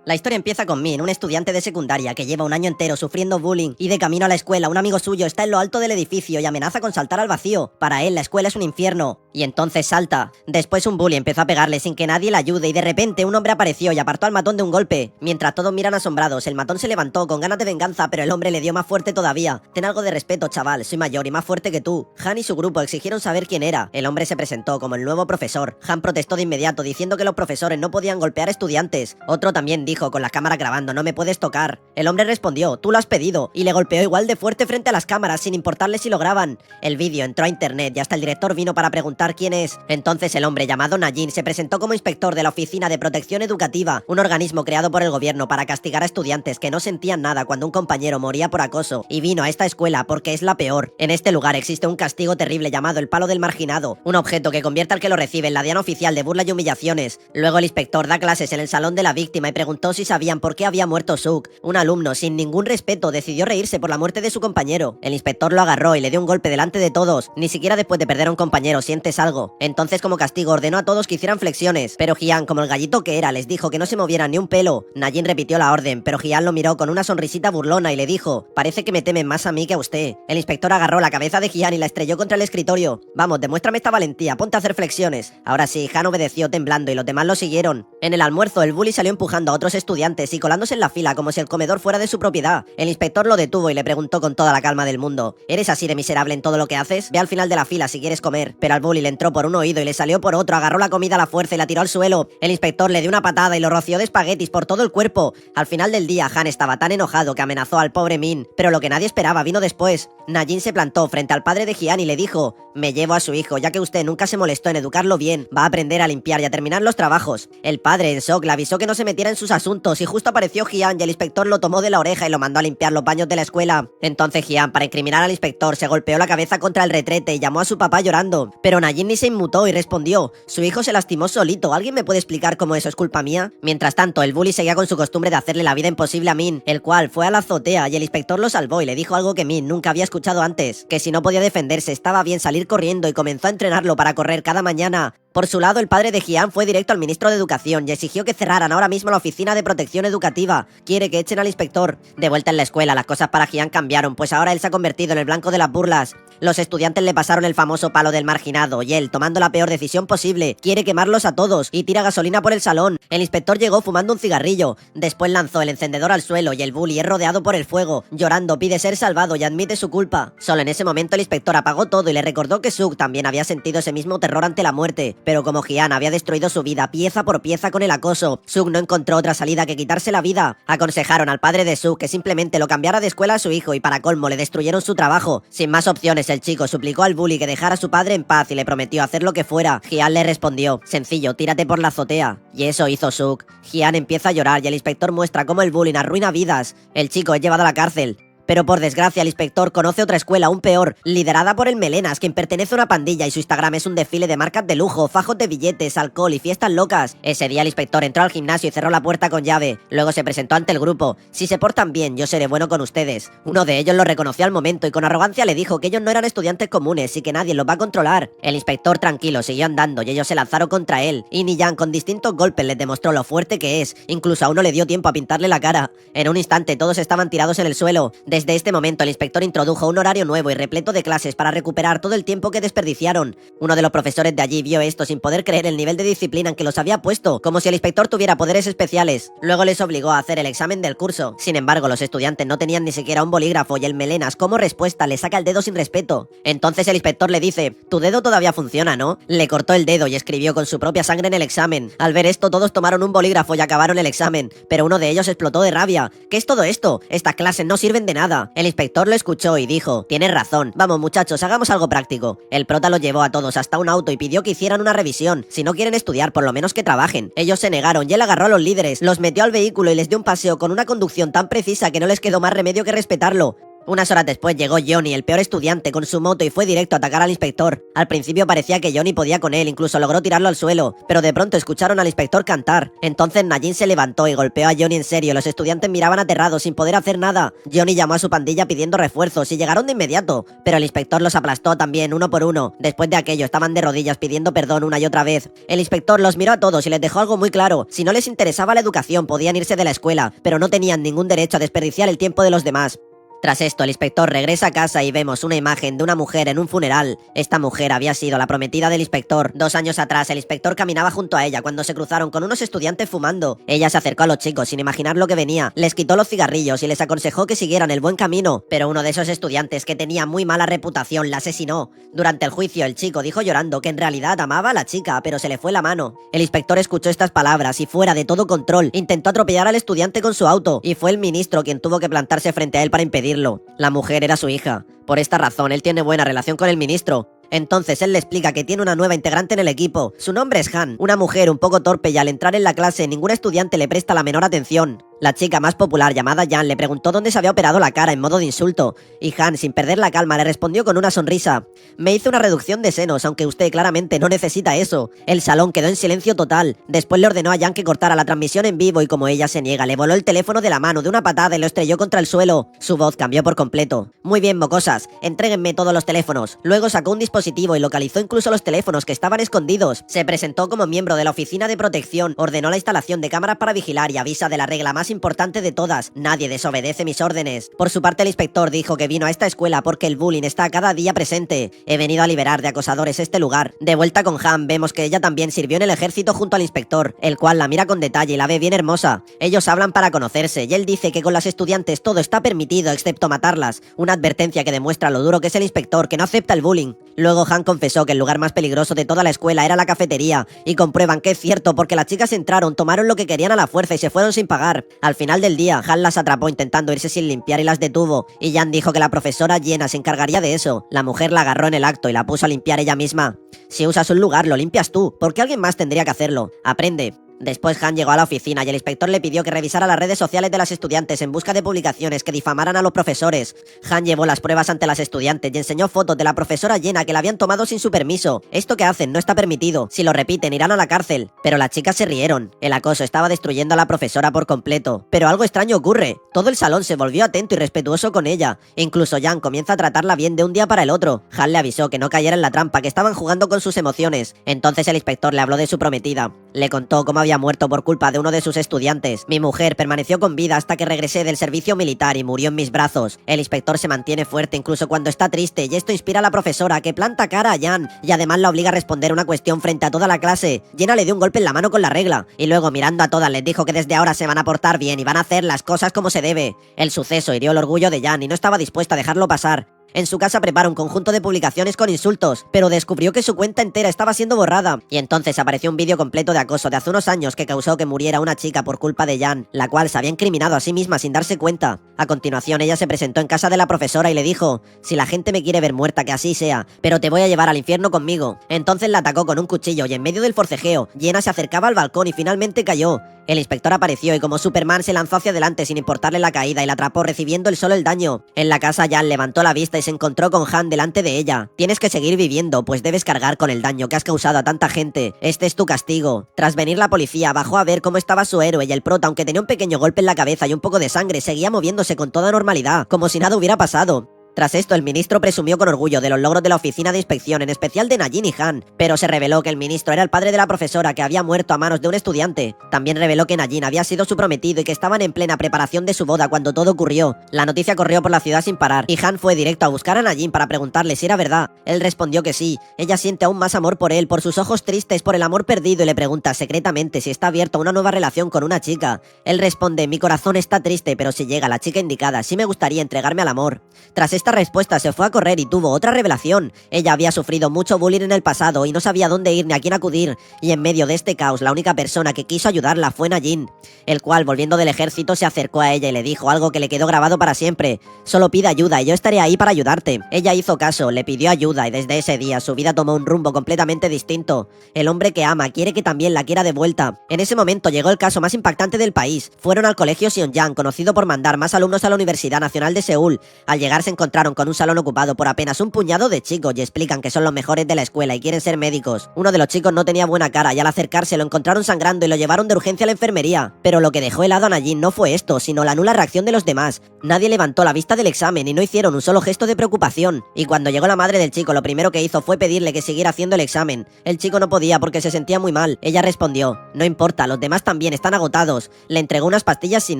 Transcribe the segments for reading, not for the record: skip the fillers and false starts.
La historia empieza con Min, un estudiante de secundaria que lleva un año entero sufriendo bullying y de camino a la escuela un amigo suyo está en lo alto del edificio y amenaza con saltar al vacío. Para él la escuela es un infierno. Y entonces salta. Después un bully empezó a pegarle sin que nadie le ayude y de repente un hombre apareció y apartó al matón de un golpe. Mientras todos miran asombrados, el matón se levantó con ganas de venganza, pero el hombre le dio más fuerte todavía. Ten algo de respeto, chaval, soy mayor y más fuerte que tú. Han y su grupo exigieron saber quién era. El hombre se presentó como el nuevo profesor. Han protestó de inmediato diciendo que los profesores no podían golpear a estudiantes. Otro también dijo con las cámaras grabando: no me puedes tocar. El hombre respondió: tú lo has pedido, y le golpeó igual de fuerte frente a las cámaras sin importarle si lo graban. El vídeo entró a internet y hasta el director vino para preguntar quién es. Entonces el hombre llamado Najin se presentó como inspector de la Oficina de Protección Educativa, un organismo creado por el gobierno para castigar a estudiantes que no sentían nada cuando un compañero moría por acoso, y vino a esta escuela porque es la peor. En este lugar existe un castigo terrible llamado el palo del marginado, un objeto que convierte al que lo recibe en la diana oficial de burla y humillaciones. Luego el inspector da clases en el salón de la víctima y preguntó si sabían por qué había muerto Suk. Un alumno, sin ningún respeto, decidió reírse por la muerte de su compañero. El inspector lo agarró y le dio un golpe delante de todos. Ni siquiera después de perder a un compañero sientes algo. Entonces, como castigo, ordenó a todos que hicieran flexiones, pero Jian, como el gallito que era, les dijo que no se movieran ni un pelo. Najin repitió la orden, pero Jian lo miró con una sonrisita burlona y le dijo: parece que me temen más a mí que a usted. El inspector agarró la cabeza de Jian y la estrelló contra el escritorio. Vamos, demuéstrame esta valentía, ponte a hacer flexiones. Ahora sí, Han obedeció temblando y los demás lo siguieron. En el almuerzo, el bully salió empujando a otros estudiantes y colándose en la fila como si el comedor fuera de su propiedad. El inspector lo detuvo y le preguntó con toda la calma del mundo: ¿eres así de miserable en todo lo que haces? Ve al final de la fila si quieres comer. Pero al bully le entró por un oído y le salió por otro, agarró la comida a la fuerza y la tiró al suelo. El inspector le dio una patada y lo roció de espaguetis por todo el cuerpo. Al final del día, Han estaba tan enojado que amenazó al pobre Min, pero lo que nadie esperaba vino después. Najin se plantó frente al padre de Jian y le dijo: me llevo a su hijo, ya que usted nunca se molestó en educarlo bien, va a aprender a limpiar y a terminar los trabajos. El padre, en shock, le avisó que no se metiera en sus asuntos y justo apareció Jian y el inspector lo tomó de la oreja y lo mandó a limpiar los baños de la escuela. Entonces Jian, para incriminar al inspector, se golpeó la cabeza contra el retrete y llamó a su papá llorando. Pero Najin ni se inmutó y respondió: su hijo se lastimó solito, ¿alguien me puede explicar cómo eso es culpa mía? Mientras tanto, el bully seguía con su costumbre de hacerle la vida imposible a Min, el cual fue a la azotea y el inspector lo salvó y le dijo algo que Min nunca había escuchado antes: que si no podía defenderse estaba bien salir corriendo, y comenzó a entrenarlo para correr cada mañana. Por su lado, el padre de Jian fue directo al ministro de Educación y exigió que cerraran ahora mismo la Oficina de Protección Educativa. Quiere que echen al inspector. De vuelta en la escuela, las cosas para Jian cambiaron, pues ahora él se ha convertido en el blanco de las burlas. Los estudiantes le pasaron el famoso palo del marginado y él, tomando la peor decisión posible, quiere quemarlos a todos y tira gasolina por el salón. El inspector llegó fumando un cigarrillo, después lanzó el encendedor al suelo y el bully es rodeado por el fuego. Llorando pide ser salvado y admite su culpa. Solo en ese momento el inspector apagó todo y le recordó que Suk también había sentido ese mismo terror ante la muerte, pero como Jian había destruido su vida pieza por pieza con el acoso, Suk no encontró otra salida que quitarse la vida. Aconsejaron al padre de Suk que simplemente lo cambiara de escuela a su hijo y para colmo le destruyeron su trabajo. Sin más opciones, el chico suplicó al bully que dejara a su padre en paz y le prometió hacer lo que fuera. Jian le respondió: sencillo, tírate por la azotea. Y eso hizo Suk. Jian empieza a llorar y el inspector muestra cómo el bullying arruina vidas. El chico es llevado a la cárcel. Pero por desgracia el inspector conoce otra escuela aún peor, liderada por el Melenas, quien pertenece a una pandilla y su Instagram es un desfile de marcas de lujo, fajos de billetes, alcohol y fiestas locas. Ese día el inspector entró al gimnasio y cerró la puerta con llave. Luego se presentó ante el grupo: si se portan bien, yo seré bueno con ustedes. Uno de ellos lo reconoció al momento y con arrogancia le dijo que ellos no eran estudiantes comunes y que nadie los va a controlar. El inspector tranquilo siguió andando y ellos se lanzaron contra él. Y Niyan con distintos golpes les demostró lo fuerte que es. Incluso a uno le dio tiempo a pintarle la cara. En un instante todos estaban tirados en el suelo. Desde este momento el inspector introdujo un horario nuevo y repleto de clases para recuperar todo el tiempo que desperdiciaron. Uno de los profesores de allí vio esto sin poder creer el nivel de disciplina en que los había puesto, como si el inspector tuviera poderes especiales. Luego les obligó a hacer el examen del curso. Sin embargo, los estudiantes no tenían ni siquiera un bolígrafo y el Melenas, como respuesta, le saca el dedo sin respeto. Entonces el inspector le dice: tu dedo todavía funciona, ¿no? Le cortó el dedo y escribió con su propia sangre en el examen. Al ver esto, todos tomaron un bolígrafo y acabaron el examen, pero uno de ellos explotó de rabia. ¿Qué es todo esto? Estas clases no sirven de nada. El inspector lo escuchó y dijo: tienes razón, vamos muchachos, hagamos algo práctico. El prota los llevó a todos hasta un auto y pidió que hicieran una revisión. Si no quieren estudiar, por lo menos que trabajen. Ellos se negaron y él agarró a los líderes, los metió al vehículo y les dio un paseo con una conducción tan precisa que no les quedó más remedio que respetarlo. Unas horas después llegó Johnny, el peor estudiante, con su moto y fue directo a atacar al inspector. Al principio parecía que Johnny podía con él, incluso logró tirarlo al suelo, pero de pronto escucharon al inspector cantar. Entonces Najin se levantó y golpeó a Johnny en serio. Los estudiantes miraban aterrados sin poder hacer nada. Johnny llamó a su pandilla pidiendo refuerzos y llegaron de inmediato, pero el inspector los aplastó también uno por uno. Después de aquello estaban de rodillas pidiendo perdón una y otra vez. El inspector los miró a todos y les dejó algo muy claro: si no les interesaba la educación podían irse de la escuela, pero no tenían ningún derecho a desperdiciar el tiempo de los demás. Tras esto, el inspector regresa a casa y vemos una imagen de una mujer en un funeral. Esta mujer había sido la prometida del inspector. 2 años atrás, el inspector caminaba junto a ella cuando se cruzaron con unos estudiantes fumando. Ella se acercó a los chicos sin imaginar lo que venía, les quitó los cigarrillos y les aconsejó que siguieran el buen camino, pero uno de esos estudiantes, que tenía muy mala reputación, la asesinó. Durante el juicio, el chico dijo llorando que en realidad amaba a la chica, pero se le fue la mano. El inspector escuchó estas palabras y, fuera de todo control, intentó atropellar al estudiante con su auto, y fue el ministro quien tuvo que plantarse frente a él para impedirlo. La mujer era su hija. Por esta razón, él tiene buena relación con el ministro. Entonces él le explica que tiene una nueva integrante en el equipo. Su nombre es Han, una mujer un poco torpe, y al entrar en la clase ningún estudiante le presta la menor atención. La chica más popular, llamada Jan, le preguntó dónde se había operado la cara en modo de insulto, y Han, sin perder la calma, le respondió con una sonrisa: me hizo una reducción de senos, aunque usted claramente no necesita eso. El salón quedó en silencio total. Después le ordenó a Jan que cortara la transmisión en vivo y, como ella se niega, le voló el teléfono de la mano de una patada y lo estrelló contra el suelo. Su voz cambió por completo. Muy bien, mocosas, entréguenme todos los teléfonos. Luego sacó un dispositivo y localizó incluso los teléfonos que estaban escondidos. Se presentó como miembro de la oficina de protección, ordenó la instalación de cámaras para vigilar y avisa de la regla más importante de todas: nadie desobedece mis órdenes. Por su parte, el inspector dijo que vino a esta escuela porque el bullying está cada día presente. He venido a liberar de acosadores este lugar. De vuelta con Han, vemos que ella también sirvió en el ejército junto al inspector, el cual la mira con detalle y la ve bien hermosa. Ellos hablan para conocerse y él dice que con las estudiantes todo está permitido excepto matarlas, una advertencia que demuestra lo duro que es el inspector, que no acepta el bullying. Luego Han confesó que el lugar más peligroso de toda la escuela era la cafetería, y comprueban que es cierto porque las chicas entraron, tomaron lo que querían a la fuerza y se fueron sin pagar. Al final del día, Han las atrapó intentando irse sin limpiar y las detuvo, y Jan dijo que la profesora Jenna se encargaría de eso. La mujer la agarró en el acto y la puso a limpiar ella misma. Si usas un lugar, lo limpias tú, porque alguien más tendría que hacerlo. Aprende. Después Han llegó a la oficina y el inspector le pidió que revisara las redes sociales de las estudiantes en busca de publicaciones que difamaran a los profesores. Han llevó las pruebas ante las estudiantes y enseñó fotos de la profesora Jenna que la habían tomado sin su permiso. Esto que hacen no está permitido. Si lo repiten irán a la cárcel. Pero las chicas se rieron. El acoso estaba destruyendo a la profesora por completo. Pero algo extraño ocurre. Todo el salón se volvió atento y respetuoso con ella. Incluso Jan comienza a tratarla bien de un día para el otro. Han le avisó que no cayera en la trampa, que estaban jugando con sus emociones. Entonces el inspector le habló de su prometida. Le contó cómo había muerto por culpa de uno de sus estudiantes. Mi mujer permaneció con vida hasta que regresé del servicio militar y murió en mis brazos. El inspector se mantiene fuerte incluso cuando está triste, y esto inspira a la profesora, que planta cara a Jan y además la obliga a responder una cuestión frente a toda la clase. Jenna le dio un golpe en la mano con la regla y luego, mirando a todas, les dijo que desde ahora se van a portar bien y van a hacer las cosas como se debe. El suceso hirió el orgullo de Jan y no estaba dispuesta a dejarlo pasar. En su casa prepara un conjunto de publicaciones con insultos, pero descubrió que su cuenta entera estaba siendo borrada, y entonces apareció un vídeo completo de acoso de hace unos años que causó que muriera una chica por culpa de Jan, la cual se había incriminado a sí misma sin darse cuenta. A continuación, ella se presentó en casa de la profesora y le dijo: si la gente me quiere ver muerta, que así sea, pero te voy a llevar al infierno conmigo. Entonces la atacó con un cuchillo y en medio del forcejeo, Jenna se acercaba al balcón y finalmente cayó. El inspector apareció y como Superman se lanzó hacia adelante sin importarle la caída y la atrapó, recibiendo él solo el daño. En la casa, Jan levantó la vista y se encontró con Han delante de ella. Tienes que seguir viviendo, pues debes cargar con el daño que has causado a tanta gente. Este es tu castigo. Tras venir la policía, bajó a ver cómo estaba su héroe y el prota, aunque tenía un pequeño golpe en la cabeza y un poco de sangre, seguía moviéndose con toda normalidad, como si nada hubiera pasado. Tras esto, el ministro presumió con orgullo de los logros de la oficina de inspección, en especial de Najin y Han, pero se reveló que el ministro era el padre de la profesora que había muerto a manos de un estudiante. También reveló que Najin había sido su prometido y que estaban en plena preparación de su boda cuando todo ocurrió. La noticia corrió por la ciudad sin parar, y Han fue directo a buscar a Najin para preguntarle si era verdad. Él respondió que sí. Ella siente aún más amor por él, por sus ojos tristes, por el amor perdido, y le pregunta secretamente si está abierto a una nueva relación con una chica. Él responde: mi corazón está triste, pero si llega la chica indicada, sí me gustaría entregarme al amor. Tras esta respuesta se fue a correr y tuvo otra revelación. Ella había sufrido mucho bullying en el pasado y no sabía dónde ir ni a quién acudir, y en medio de este caos la única persona que quiso ayudarla fue Najin, el cual, volviendo del ejército, se acercó a ella y le dijo algo que le quedó grabado para siempre: solo pide ayuda y yo estaré ahí para ayudarte. Ella hizo caso, le pidió ayuda y desde ese día su vida tomó un rumbo completamente distinto. El hombre que ama quiere que también la quiera de vuelta. En ese momento llegó el caso más impactante del país. Fueron al colegio Seongjang, conocido por mandar más alumnos a la Universidad Nacional de Seúl. Al llegar se encontraron con un salón ocupado por apenas un puñado de chicos y explican que son los mejores de la escuela y quieren ser médicos. Uno de los chicos no tenía buena cara y al acercarse lo encontraron sangrando y lo llevaron de urgencia a la enfermería. Pero lo que dejó helado a Najin no fue esto, sino la nula reacción de los demás. Nadie levantó la vista del examen y no hicieron un solo gesto de preocupación. Y cuando llegó la madre del chico, lo primero que hizo fue pedirle que siguiera haciendo el examen. El chico no podía porque se sentía muy mal. Ella respondió: no importa, los demás también están agotados. Le entregó unas pastillas sin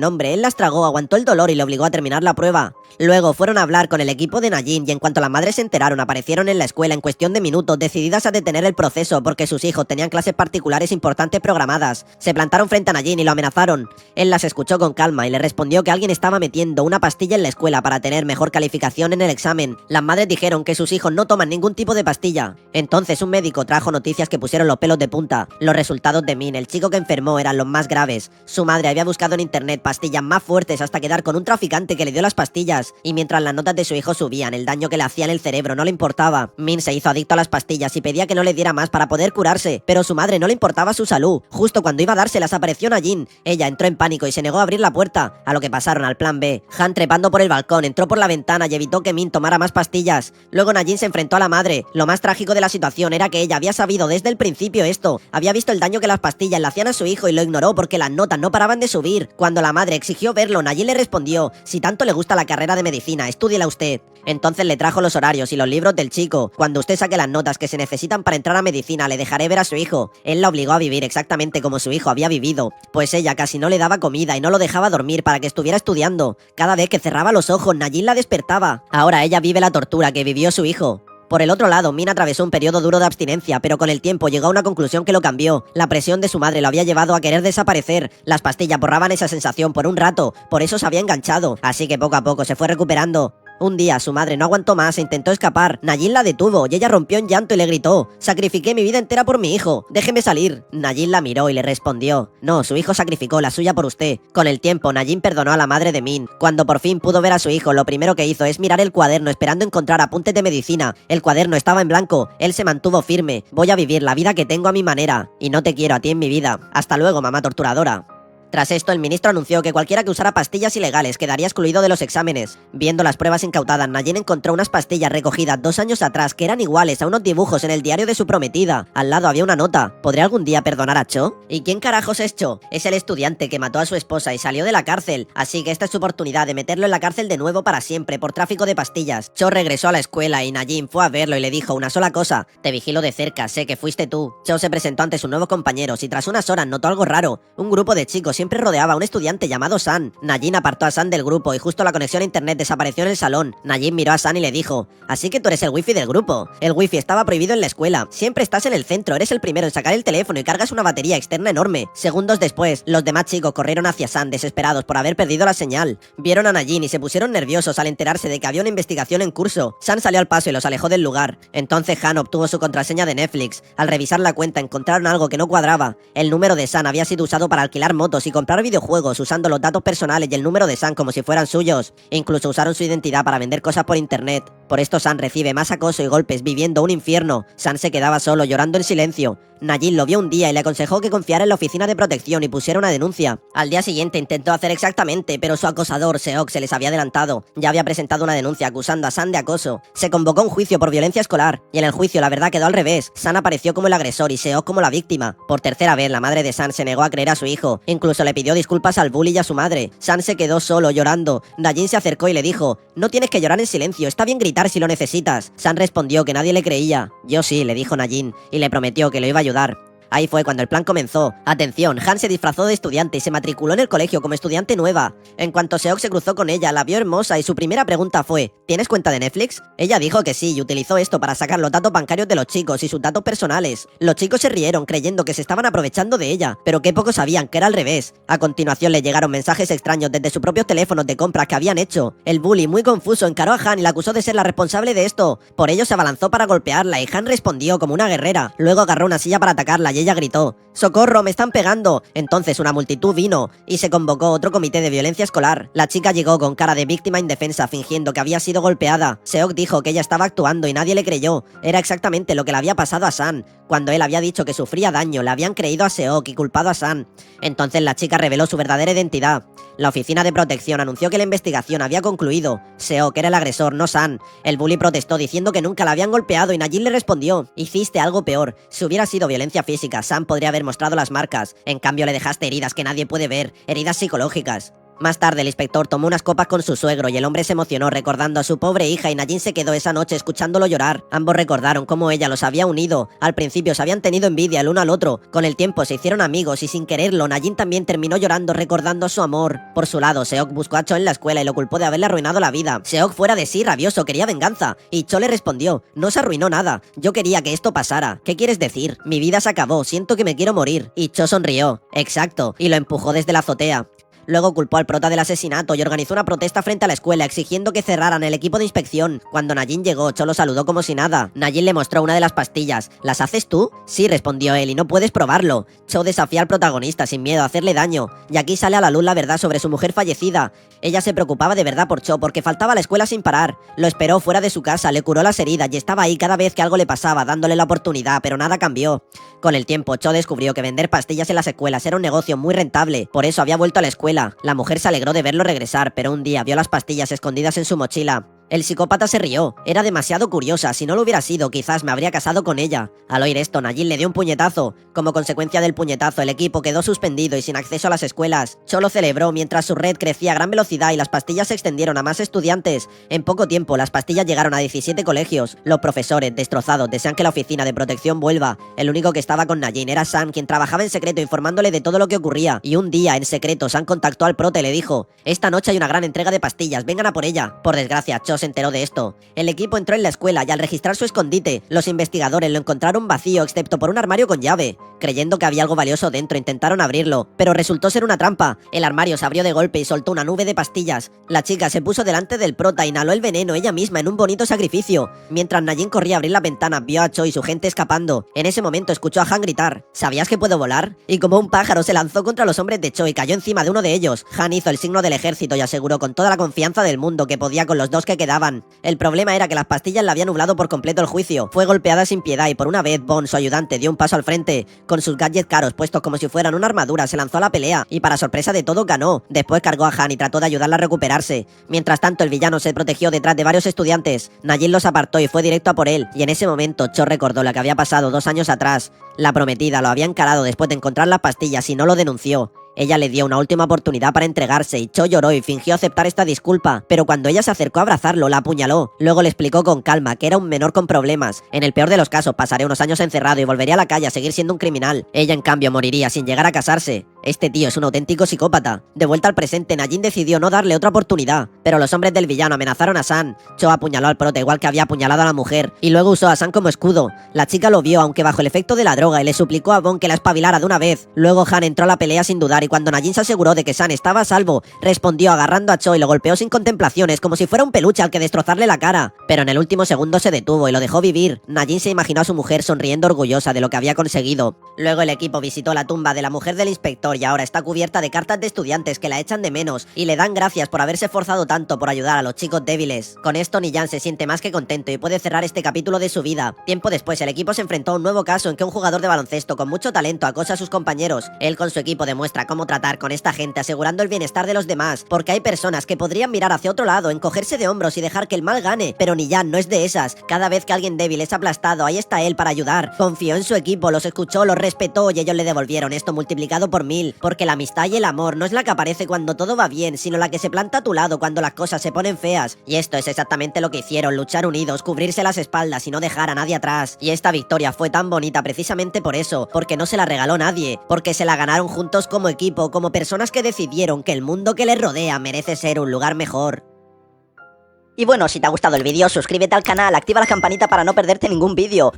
nombre, él las tragó, aguantó el dolor y le obligó a terminar la prueba. Luego fueron a hablar con el equipo de Najin y en cuanto las madres se enteraron aparecieron en la escuela en cuestión de minutos, decididas a detener el proceso porque sus hijos tenían clases particulares importantes programadas. Se plantaron frente a Najin y lo amenazaron. Él las escuchó con calma y le respondió que alguien estaba metiendo una pastilla en la escuela para tener mejor calificación en el examen. Las madres dijeron que sus hijos no toman ningún tipo de pastilla. Entonces un médico trajo noticias que pusieron los pelos de punta. Los resultados de Min, el chico que enfermó, eran los más graves. Su madre había buscado en internet pastillas más fuertes hasta quedar con un traficante que le dio las pastillas, y mientras las notas de su hijo subían, el daño que le hacía en el cerebro no le importaba. Min se hizo adicto a las pastillas y pedía que no le diera más para poder curarse, pero su madre no le importaba su salud. Justo cuando iba a dárselas apareció Najin. Ella entró en pánico y se negó a abrir la puerta, a lo que pasaron al plan B. Han, trepando por el balcón, entró por la ventana y evitó que Min tomara más pastillas. Luego Najin se enfrentó a la madre. Lo más trágico de la situación era que ella había sabido desde el principio esto. Había visto el daño que las pastillas le hacían a su hijo y lo ignoró porque las notas no paraban de subir. Cuando la madre exigió verlo, Najin le respondió: si tanto le gusta la carrera de medicina, estúdiela usted. Entonces le trajo los horarios y los libros del chico. Cuando usted saque las notas que se necesitan para entrar a medicina, le dejaré ver a su hijo. Él la obligó a vivir exactamente como su hijo había vivido, pues ella casi no le daba comida y no lo dejaba dormir para que estuviera estudiando. Cada vez que cerraba los ojos, Najin la despertaba. Ahora ella vive la tortura que vivió su hijo. Por el otro lado, Min atravesó un periodo duro de abstinencia, pero con el tiempo llegó a una conclusión que lo cambió. La presión de su madre lo había llevado a querer desaparecer. Las pastillas borraban esa sensación por un rato, por eso se había enganchado, así que poco a poco se fue recuperando. Un día su madre no aguantó más e intentó escapar. Najin la detuvo y ella rompió en llanto y le gritó: sacrifiqué mi vida entera por mi hijo, déjeme salir. Najin la miró y le respondió: no, su hijo sacrificó la suya por usted. Con el tiempo, Najin perdonó a la madre de Min. Cuando por fin pudo ver a su hijo, lo primero que hizo es mirar el cuaderno esperando encontrar apuntes de medicina. El cuaderno estaba en blanco. Él se mantuvo firme: voy a vivir la vida que tengo a mi manera, y no te quiero a ti en mi vida. Hasta luego, mamá torturadora. Tras esto, el ministro anunció que cualquiera que usara pastillas ilegales quedaría excluido de los exámenes. Viendo las pruebas incautadas, Najin encontró unas pastillas recogidas 2 años atrás que eran iguales a unos dibujos en el diario de su prometida. Al lado había una nota: ¿podré algún día perdonar a Cho? ¿Y quién carajos es Cho? Es el estudiante que mató a su esposa y salió de la cárcel, así que esta es su oportunidad de meterlo en la cárcel de nuevo para siempre por tráfico de pastillas. Cho regresó a la escuela y Najin fue a verlo y le dijo una sola cosa: te vigilo de cerca, sé que fuiste tú. Cho se presentó ante sus nuevos compañeros y tras unas horas notó algo raro. Un grupo de chicos siempre rodeaba a un estudiante llamado San. Najin apartó a San del grupo y justo la conexión a internet desapareció en el salón. Najin miró a San y le dijo: así que tú eres el wifi del grupo. El wifi estaba prohibido en la escuela. Siempre estás en el centro, eres el primero en sacar el teléfono y cargas una batería externa enorme. Segundos después, los demás chicos corrieron hacia San desesperados por haber perdido la señal. Vieron a Najin y se pusieron nerviosos al enterarse de que había una investigación en curso. San salió al paso y los alejó del lugar. Entonces Han obtuvo su contraseña de Netflix. Al revisar la cuenta encontraron algo que no cuadraba. El número de San había sido usado para alquilar motos y comprar videojuegos usando los datos personales y el número de San como si fueran suyos. Incluso usaron su identidad para vender cosas por internet. Por esto San recibe más acoso y golpes, viviendo un infierno. San se quedaba solo, llorando en silencio. Najin lo vio un día y le aconsejó que confiara en la oficina de protección y pusiera una denuncia. Al día siguiente intentó hacer exactamente, pero su acosador, Seok, se les había adelantado. Ya había presentado una denuncia acusando a San de acoso. Se convocó un juicio por violencia escolar, y en el juicio la verdad quedó al revés. San apareció como el agresor y Seok como la víctima. Por tercera vez, la madre de San se negó a creer a su hijo. Incluso le pidió disculpas al bully y a su madre. San se quedó solo, llorando. Najin se acercó y le dijo: no tienes que llorar en silencio, está bien gritar si lo necesitas. San respondió que nadie le creía. Yo sí, le dijo Najin, y le prometió que lo iba a ayudar. Ahí fue cuando el plan comenzó. Atención, Han se disfrazó de estudiante y se matriculó en el colegio como estudiante nueva. En cuanto Seok se cruzó con ella, la vio hermosa y su primera pregunta fue: ¿tienes cuenta de Netflix? Ella dijo que sí y utilizó esto para sacar los datos bancarios de los chicos y sus datos personales. Los chicos se rieron creyendo que se estaban aprovechando de ella, pero que poco sabían que era al revés. A continuación le llegaron mensajes extraños desde sus propios teléfonos de compras que habían hecho. El bully, muy confuso, encaró a Han y la acusó de ser la responsable de esto. Por ello se abalanzó para golpearla y Han respondió como una guerrera. Luego agarró una silla para atacarla y ella gritó: ¡socorro, me están pegando! Entonces una multitud vino y se convocó otro comité de violencia escolar. La chica llegó con cara de víctima indefensa fingiendo que había sido golpeada. Seok dijo que ella estaba actuando y nadie le creyó. Era exactamente lo que le había pasado a San. Cuando él había dicho que sufría daño, le habían creído a Seok y culpado a San. Entonces la chica reveló su verdadera identidad. La oficina de protección anunció que la investigación había concluido. Seok era el agresor, no San. El bully protestó diciendo que nunca la habían golpeado y Najin le respondió: hiciste algo peor. Si hubiera sido violencia física, San podría haber mostrado las marcas. En cambio le dejaste heridas que nadie puede ver, heridas psicológicas. Más tarde el inspector tomó unas copas con su suegro y el hombre se emocionó recordando a su pobre hija y Najin se quedó esa noche escuchándolo llorar. Ambos recordaron cómo ella los había unido. Al principio se habían tenido envidia el uno al otro. Con el tiempo se hicieron amigos y sin quererlo Najin también terminó llorando recordando su amor. Por su lado, Seok buscó a Cho en la escuela y lo culpó de haberle arruinado la vida. Seok fuera de sí, rabioso, quería venganza. Y Cho le respondió: no se arruinó nada. Yo quería que esto pasara. ¿Qué quieres decir? Mi vida se acabó, siento que me quiero morir. Y Cho sonrió. Exacto. Y lo empujó desde la azotea. Luego culpó al prota del asesinato y organizó una protesta frente a la escuela exigiendo que cerraran el equipo de inspección. Cuando Najin llegó, Cho lo saludó como si nada. Najin le mostró una de las pastillas. ¿Las haces tú? Sí, respondió él, y no puedes probarlo. Cho desafía al protagonista sin miedo a hacerle daño. Y aquí sale a la luz la verdad sobre su mujer fallecida. Ella se preocupaba de verdad por Cho porque faltaba a la escuela sin parar. Lo esperó fuera de su casa, le curó las heridas y estaba ahí cada vez que algo le pasaba, dándole la oportunidad, pero nada cambió. Con el tiempo, Cho descubrió que vender pastillas en las escuelas era un negocio muy rentable. Por eso había vuelto a la escuela. La mujer se alegró de verlo regresar, pero un día vio las pastillas escondidas en su mochila. El psicópata se rió. Era demasiado curiosa. Si no lo hubiera sido, quizás me habría casado con ella. Al oír esto, Najin le dio un puñetazo. Como consecuencia del puñetazo, el equipo quedó suspendido y sin acceso a las escuelas. Cho lo celebró mientras su red crecía a gran velocidad y las pastillas se extendieron a más estudiantes. En poco tiempo, las pastillas llegaron a 17 colegios. Los profesores, destrozados, desean que la oficina de protección vuelva. El único que estaba con Najin era Sam, quien trabajaba en secreto informándole de todo lo que ocurría. Y un día, en secreto, Sam contactó al prota y le dijo: esta noche hay una gran entrega de pastillas, vengan a por ella. Por desgracia, Cho se enteró de esto. El equipo entró en la escuela y al registrar su escondite, los investigadores lo encontraron vacío excepto por un armario con llave. Creyendo que había algo valioso dentro, intentaron abrirlo, pero resultó ser una trampa. El armario se abrió de golpe y soltó una nube de pastillas. La chica se puso delante del prota e inhaló el veneno ella misma en un bonito sacrificio. Mientras Najin corría a abrir la ventana, vio a Cho y su gente escapando. En ese momento escuchó a Han gritar: ¿sabías que puedo volar? Y como un pájaro se lanzó contra los hombres de Cho y cayó encima de uno de ellos. Han hizo el signo del ejército y aseguró con toda la confianza del mundo que podía con los dos que quedaban. El problema era que las pastillas le habían nublado por completo el juicio. Fue golpeada sin piedad y por una vez Bon, su ayudante, dio un paso al frente. Con sus gadgets caros puestos como si fueran una armadura, se lanzó a la pelea y para sorpresa de todo ganó. Después cargó a Han y trató de ayudarla a recuperarse. Mientras tanto, el villano se protegió detrás de varios estudiantes. Najin los apartó y fue directo a por él. Y en ese momento, Cho recordó lo que había pasado 2 años atrás. La prometida lo había encarado después de encontrar las pastillas y no lo denunció. Ella le dio una última oportunidad para entregarse y Cho lloró y fingió aceptar esta disculpa, pero cuando ella se acercó a abrazarlo, la apuñaló. Luego le explicó con calma que era un menor con problemas. En el peor de los casos, pasaré unos años encerrado y volvería a la calle a seguir siendo un criminal. Ella, en cambio, moriría sin llegar a casarse. Este tío es un auténtico psicópata. De vuelta al presente, Najin decidió no darle otra oportunidad, pero los hombres del villano amenazaron a San. Cho apuñaló al prota igual que había apuñalado a la mujer, y luego usó a San como escudo. La chica lo vio, aunque bajo el efecto de la droga, y le suplicó a Bon que la espabilara de una vez. Luego Han entró a la pelea sin dudar, y cuando Najin se aseguró de que San estaba a salvo, respondió agarrando a Cho y lo golpeó sin contemplaciones, como si fuera un peluche al que destrozarle la cara. Pero en el último segundo se detuvo y lo dejó vivir. Najin se imaginó a su mujer sonriendo orgullosa de lo que había conseguido. Luego el equipo visitó la tumba de la mujer del inspector y ahora está cubierta de cartas de estudiantes que la echan de menos y le dan gracias por haberse esforzado tanto por ayudar a los chicos débiles. Con esto Niyan se siente más que contento y puede cerrar este capítulo de su vida. Tiempo después el equipo se enfrentó a un nuevo caso en que un jugador de baloncesto con mucho talento acosa a sus compañeros. Él con su equipo demuestra cómo tratar con esta gente asegurando el bienestar de los demás, porque hay personas que podrían mirar hacia otro lado, encogerse de hombros y dejar que el mal gane, pero Niyan no es de esas. Cada vez que alguien débil es aplastado, ahí está él para ayudar. Confió en su equipo, los escuchó, los respetó y ellos le devolvieron esto multiplicado por 1000. débil, porque la amistad y el amor no es la que aparece cuando todo va bien, sino la que se planta a tu lado cuando las cosas se ponen feas. Y esto es exactamente lo que hicieron, luchar unidos, cubrirse las espaldas y no dejar a nadie atrás. Y esta victoria fue tan bonita precisamente por eso, porque no se la regaló nadie, porque se la ganaron juntos como equipo, como personas que decidieron que el mundo que les rodea merece ser un lugar mejor. Y bueno, si te ha gustado el vídeo, suscríbete al canal, activa la campanita para no perderte ningún vídeo.